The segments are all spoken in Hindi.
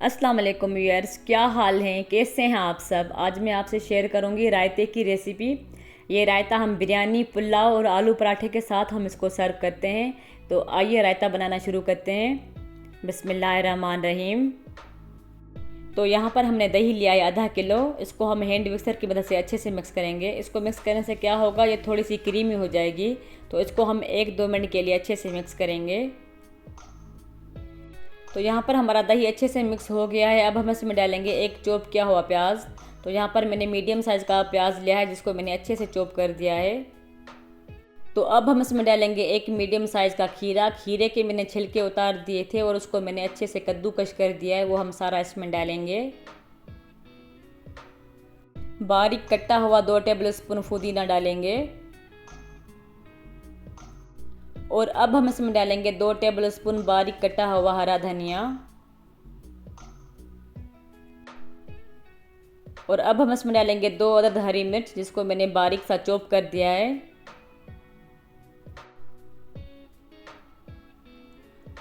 अस्सलाम वालेकुम व्यूअर्स, क्या हाल हैं, कैसे हैं आप सब। आज मैं आपसे शेयर करूंगी रायते की रेसिपी। ये रायता हम बिरयानी, पुलाव और आलू पराठे के साथ हम इसको सर्व करते हैं। तो आइए रायता बनाना शुरू करते हैं। बिस्मिल्लाहिर्रहमानिर्रहीम। तो यहाँ पर हमने दही लिया है आधा किलो। इसको हम हैंड मिक्सर की मदद से अच्छे से मिक्स करेंगे। इसको मिक्स करने से क्या होगा, ये थोड़ी सी क्रीमी हो जाएगी। तो इसको हम 1-2 मिनट के लिए अच्छे से मिक्स करेंगे। तो यहाँ पर हमारा दही अच्छे से मिक्स हो गया है। अब हम इसमें डालेंगे एक चॉप किया हुआ प्याज। तो यहाँ पर मैंने मीडियम साइज़ का प्याज लिया है, जिसको मैंने अच्छे से चॉप कर दिया है। तो अब हम इसमें डालेंगे एक मीडियम साइज़ का खीरा। खीरे के मैंने छिलके उतार दिए थे और उसको मैंने अच्छे से कद्दूकश कर दिया है, वो हम सारा इसमें डालेंगे। बारीक कटा हुआ 2 टेबल स्पून पुदीना डालेंगे। और अब हम इसमें डालेंगे 2 टेबल स्पून बारीक कटा हुआ हरा धनिया। और अब हम इसमें डालेंगे 2 अदद हरी मिर्च, जिसको मैंने बारीक सा चॉप कर दिया है।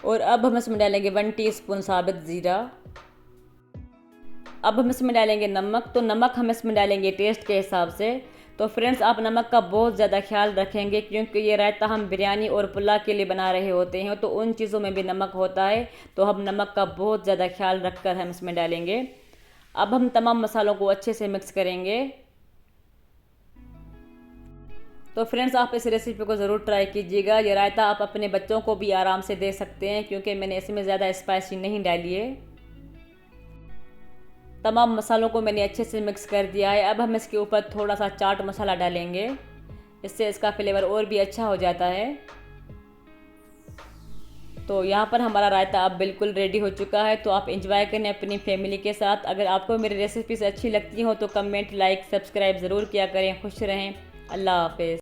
और अब हम इसमें डालेंगे 1 टीस्पून साबित ज़ीरा। अब हम इसमें डालेंगे नमक। तो नमक हम इसमें डालेंगे टेस्ट के हिसाब से। तो फ्रेंड्स, आप नमक का बहुत ज़्यादा ख्याल रखेंगे, क्योंकि ये रायता हम बिरयानी और पुलाव के लिए बना रहे होते हैं, तो उन चीज़ों में भी नमक होता है। तो हम नमक का बहुत ज़्यादा ख्याल रख कर हम इसमें डालेंगे। अब हम तमाम मसालों को अच्छे से मिक्स करेंगे। तो फ्रेंड्स, आप इस रेसिपी को ज़रूर ट्राई कीजिएगा। ये रायता आप अपने बच्चों को भी आराम से दे सकते हैं, क्योंकि मैंने इसमें ज़्यादा स्पाइसी नहीं डाली है। तमाम मसालों को मैंने अच्छे से मिक्स कर दिया है। अब हम इसके ऊपर थोड़ा सा चाट मसाला डालेंगे, इससे इसका फ्लेवर और भी अच्छा हो जाता है। तो यहाँ पर हमारा रायता अब बिल्कुल रेडी हो चुका है। तो आप इंजॉय करें अपनी फैमिली के साथ। अगर आपको मेरी रेसिपीज़ अच्छी लगती हो तो कमेंट, लाइक, सब्सक्राइब ज़रूर किया करें। खुश रहें। अल्लाह हाफ़िज़।